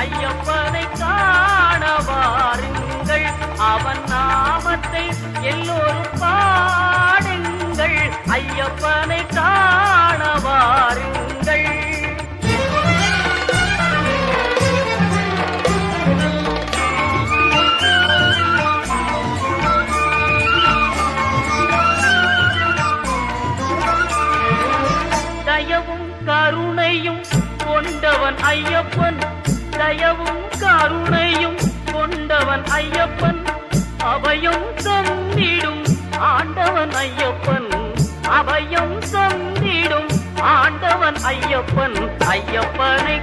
ஐயப்பனை காண வாருங்கள், அவன் நாமத்தை எல்லோரும் பாடுங்கள். ஐயப்பனை காண வாருங்கள். தயவும் கருணையும் கொண்டவன் ஐயப்பன், தயவும் கருணையும் கொண்டவன் ஐயப்பன், அபயம் தந்திடும் ஆண்டவன் ஐயப்பன், அபயம் தந்திடும் ஆண்டவன் ஐயப்பன். ஐயப்பனை